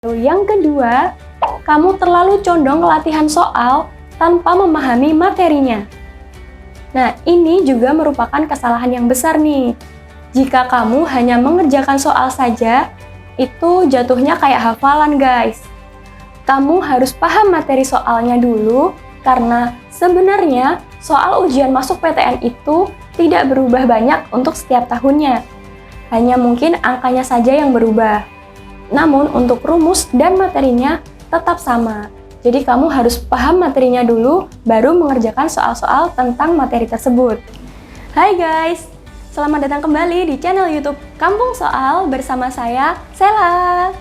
Lalu yang kedua, kamu terlalu condong ke latihan soal tanpa memahami materinya. Nah, ini juga merupakan kesalahan yang besar nih. Jika kamu hanya mengerjakan soal saja, itu jatuhnya kayak hafalan, guys. Kamu harus paham materi soalnya dulu, karena sebenarnya soal ujian masuk PTN itu tidak berubah banyak untuk setiap tahunnya. Hanya mungkin angkanya saja yang berubah. Namun untuk rumus dan materinya tetap sama. Jadi kamu harus paham materinya dulu, baru mengerjakan soal-soal tentang materi tersebut. Hai guys, selamat datang kembali di channel YouTube Kampung Soal bersama saya, Sela.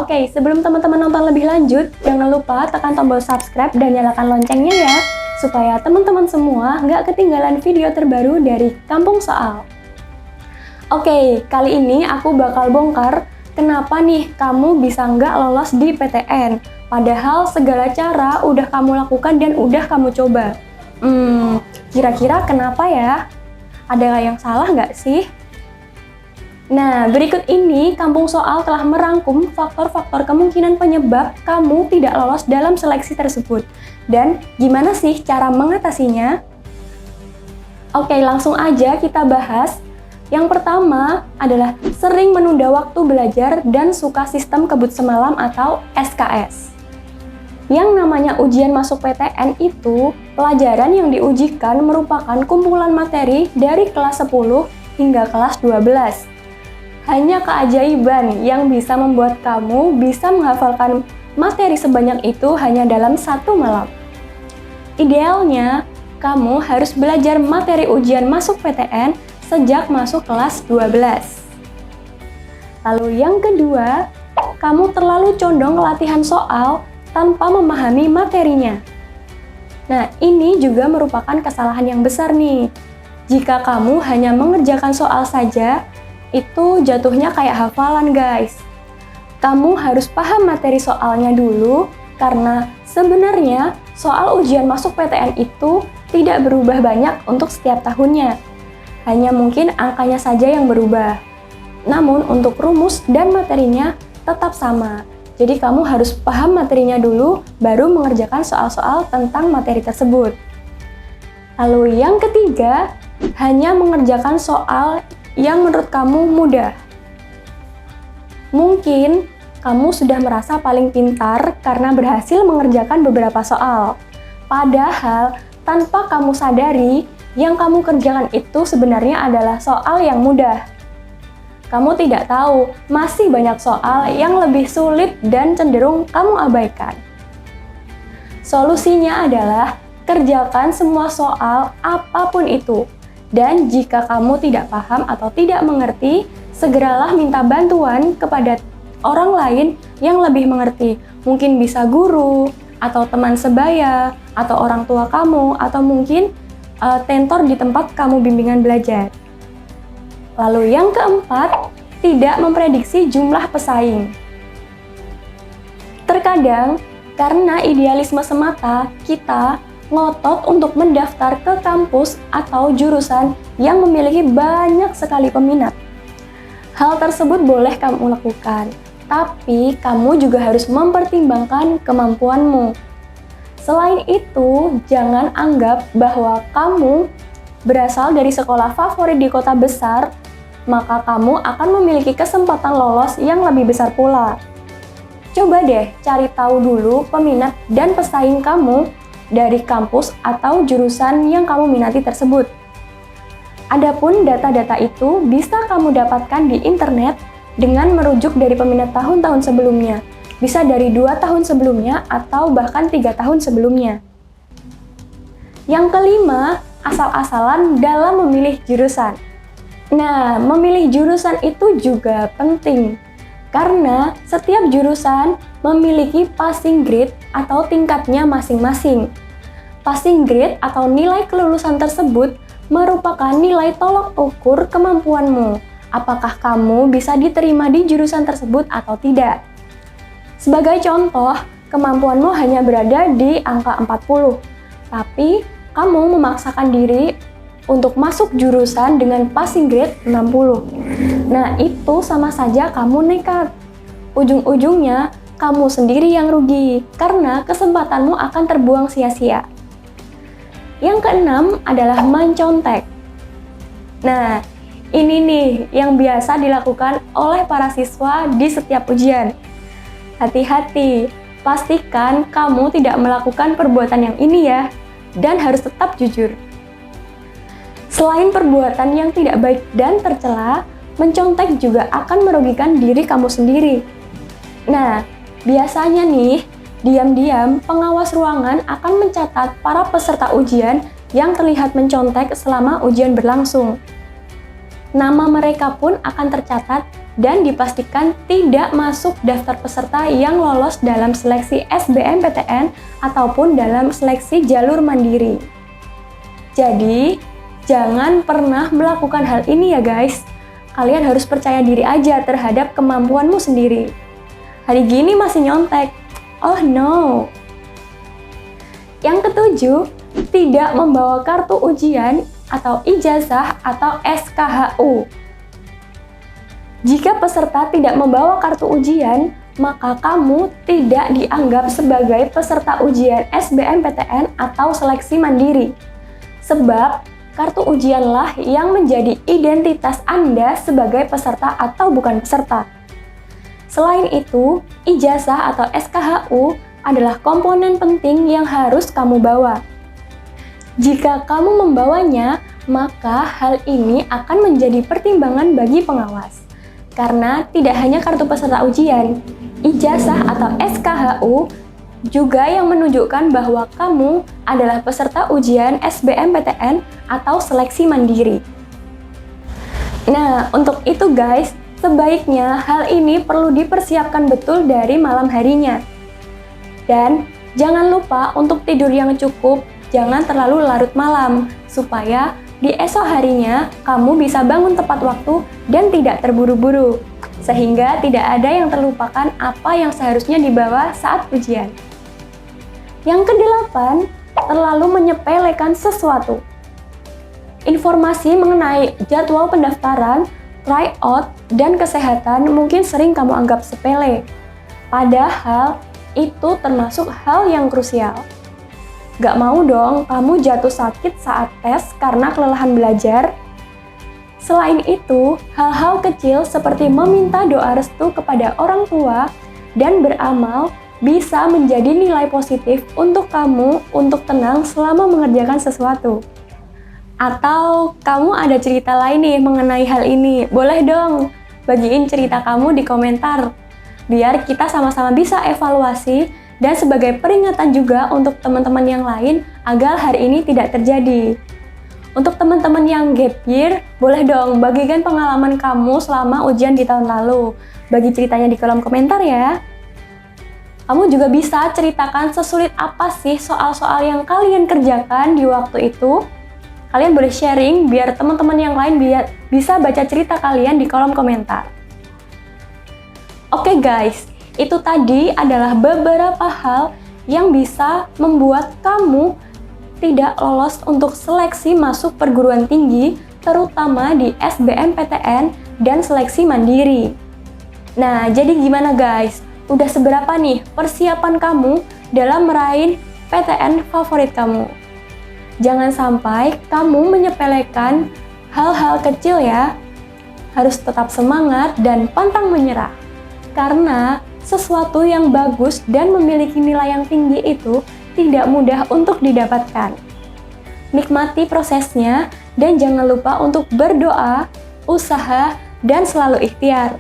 Oke, sebelum teman-teman nonton lebih lanjut, jangan lupa tekan tombol subscribe dan nyalakan loncengnya ya, supaya teman-teman semua nggak ketinggalan video terbaru dari Kampung Soal. Oke, kali ini aku bakal bongkar kenapa nih kamu bisa nggak lolos di PTN, padahal segala cara udah kamu lakukan dan udah kamu coba. Kira-kira kenapa ya? Ada yang salah nggak sih? Nah, berikut ini Kampung Soal telah merangkum faktor-faktor kemungkinan penyebab kamu tidak lolos dalam seleksi tersebut. Dan gimana sih cara mengatasinya? Oke, langsung aja kita bahas. Yang pertama adalah sering menunda waktu belajar dan suka sistem kebut semalam atau SKS. Yang namanya ujian masuk PTN itu, pelajaran yang diujikan merupakan kumpulan materi dari kelas 10 hingga kelas 12. Hanya keajaiban yang bisa membuat kamu bisa menghafalkan materi sebanyak itu hanya dalam satu malam. Idealnya, kamu harus belajar materi ujian masuk PTN sejak masuk kelas 12. Lalu yang kedua, kamu terlalu condong ke latihan soal tanpa memahami materinya. Nah, ini juga merupakan kesalahan yang besar nih. Jika kamu hanya mengerjakan soal saja, itu jatuhnya kayak hafalan, guys. Kamu harus paham materi soalnya dulu, karena sebenarnya soal ujian masuk PTN itu tidak berubah banyak untuk setiap tahunnya. Hanya mungkin angkanya saja yang berubah. Namun untuk rumus dan materinya tetap sama. Jadi kamu harus paham materinya dulu, baru mengerjakan soal-soal tentang materi tersebut. Lalu yang ketiga, hanya mengerjakan soal yang menurut kamu mudah. Mungkin kamu sudah merasa paling pintar karena berhasil mengerjakan beberapa soal. Padahal tanpa kamu sadari, yang kamu kerjakan itu sebenarnya adalah soal yang mudah. Kamu tidak tahu, masih banyak soal yang lebih sulit dan cenderung kamu abaikan. Solusinya adalah kerjakan semua soal apapun itu. Dan jika kamu tidak paham atau tidak mengerti, segeralah minta bantuan kepada orang lain yang lebih mengerti. Mungkin bisa guru, atau teman sebaya, atau orang tua kamu, atau mungkin tentor di tempat kamu bimbingan belajar. Lalu yang keempat, tidak memprediksi jumlah pesaing. Terkadang, karena idealisme semata, kita ngotot untuk mendaftar ke kampus atau jurusan yang memiliki banyak sekali peminat. Hal tersebut boleh kamu lakukan, tapi kamu juga harus mempertimbangkan kemampuanmu. Selain itu, jangan anggap bahwa kamu berasal dari sekolah favorit di kota besar, maka kamu akan memiliki kesempatan lolos yang lebih besar pula. Coba deh cari tahu dulu peminat dan pesaing kamu dari kampus atau jurusan yang kamu minati tersebut. Adapun data-data itu bisa kamu dapatkan di internet dengan merujuk dari peminat tahun-tahun sebelumnya. Bisa dari 2 tahun sebelumnya atau bahkan 3 tahun sebelumnya. Yang kelima, asal-asalan dalam memilih jurusan. Nah, memilih jurusan itu juga penting. Karena setiap jurusan memiliki passing grade atau tingkatnya masing-masing. Passing grade atau nilai kelulusan tersebut merupakan nilai tolak ukur kemampuanmu. Apakah kamu bisa diterima di jurusan tersebut atau tidak? Sebagai contoh, kemampuanmu hanya berada di angka 40, tapi kamu memaksakan diri untuk masuk jurusan dengan passing grade 60. Nah, itu sama saja kamu nekat. Ujung-ujungnya, kamu sendiri yang rugi, karena kesempatanmu akan terbuang sia-sia. Yang keenam adalah mencontek. Nah, ini nih yang biasa dilakukan oleh para siswa di setiap ujian. Hati-hati, pastikan kamu tidak melakukan perbuatan yang ini ya, dan harus tetap jujur. Selain perbuatan yang tidak baik dan tercela, mencontek juga akan merugikan diri kamu sendiri. Nah, biasanya nih, diam-diam pengawas ruangan akan mencatat para peserta ujian yang terlihat mencontek selama ujian berlangsung. Nama mereka pun akan tercatat dan dipastikan tidak masuk daftar peserta yang lolos dalam seleksi SBMPTN ataupun dalam seleksi jalur mandiri. Jadi, jangan pernah melakukan hal ini ya guys. Kalian harus percaya diri aja terhadap kemampuanmu sendiri. Hari gini masih nyontek. Oh no. Yang ketujuh, tidak membawa kartu ujian atau ijazah atau SKHU. Jika peserta tidak membawa kartu ujian, maka kamu tidak dianggap sebagai peserta ujian SBMPTN atau seleksi mandiri. Sebab kartu ujianlah yang menjadi identitas Anda sebagai peserta atau bukan peserta. Selain itu, ijazah atau SKHU adalah komponen penting yang harus kamu bawa. Jika kamu membawanya, maka hal ini akan menjadi pertimbangan bagi pengawas. Karena tidak hanya kartu peserta ujian, ijazah atau SKHU juga yang menunjukkan bahwa kamu adalah peserta ujian SBMPTN atau seleksi mandiri. Nah, untuk itu guys, sebaiknya hal ini perlu dipersiapkan betul dari malam harinya. Dan jangan lupa untuk tidur yang cukup, jangan terlalu larut malam, supaya di esok harinya kamu bisa bangun tepat waktu dan tidak terburu-buru, sehingga tidak ada yang terlupakan apa yang seharusnya dibawa saat ujian. Yang kedelapan, terlalu menyepelekan sesuatu. Informasi mengenai jadwal pendaftaran, tryout, dan kesehatan mungkin sering kamu anggap sepele. Padahal, itu termasuk hal yang krusial. Gak mau dong kamu jatuh sakit saat tes karena kelelahan belajar. Selain itu, hal-hal kecil seperti meminta doa restu kepada orang tua dan beramal bisa menjadi nilai positif untuk kamu untuk tenang selama mengerjakan sesuatu. Atau kamu ada cerita lain nih mengenai hal ini, boleh dong bagiin cerita kamu di komentar, biar kita sama-sama bisa evaluasi dan sebagai peringatan juga untuk teman-teman yang lain agar hari ini tidak terjadi. Untuk teman-teman yang gap year, boleh dong bagikan pengalaman kamu selama ujian di tahun lalu. Bagi ceritanya di kolom komentar ya. Kamu juga bisa ceritakan sesulit apa sih soal-soal yang kalian kerjakan di waktu itu. Kalian boleh sharing biar teman-teman yang lain bisa baca cerita kalian di kolom komentar. Oke guys, itu tadi adalah beberapa hal yang bisa membuat kamu tidak lolos untuk seleksi masuk perguruan tinggi, terutama di SBMPTN dan seleksi mandiri. Nah, jadi gimana guys? Udah seberapa nih persiapan kamu dalam meraih PTN favorit kamu? Jangan sampai kamu menyepelekan hal-hal kecil ya. Harus tetap semangat dan pantang menyerah. Karena sesuatu yang bagus dan memiliki nilai yang tinggi itu tidak mudah untuk didapatkan. Nikmati prosesnya dan jangan lupa untuk berdoa, usaha, dan selalu ikhtiar.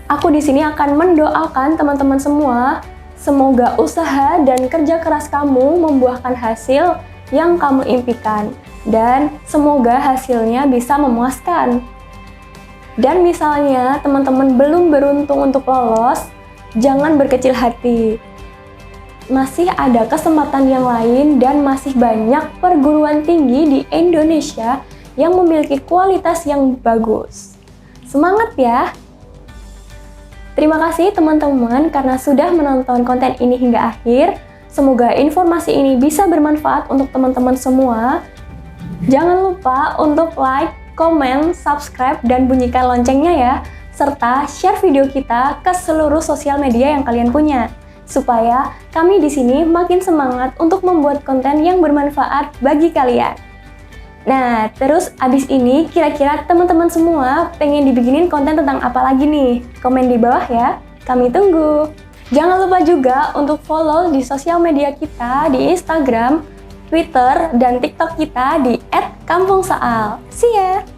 Aku di sini akan mendoakan teman-teman semua, semoga usaha dan kerja keras kamu membuahkan hasil yang kamu impikan, dan semoga hasilnya bisa memuaskan. Dan misalnya teman-teman belum beruntung untuk lolos, jangan berkecil hati. Masih ada kesempatan yang lain dan masih banyak perguruan tinggi di Indonesia yang memiliki kualitas yang bagus. Semangat ya! Terima kasih teman-teman karena sudah menonton konten ini hingga akhir. Semoga informasi ini bisa bermanfaat untuk teman-teman semua. Jangan lupa untuk like, komen, subscribe, dan bunyikan loncengnya ya. Serta share video kita ke seluruh sosial media yang kalian punya. Supaya kami di sini makin semangat untuk membuat konten yang bermanfaat bagi kalian. Nah, terus abis ini kira-kira teman-teman semua pengen dibikinin konten tentang apa lagi nih? Komen di bawah ya, kami tunggu. Jangan lupa juga untuk follow di sosial media kita di Instagram, Twitter, dan TikTok kita di @kampungsoal. See ya!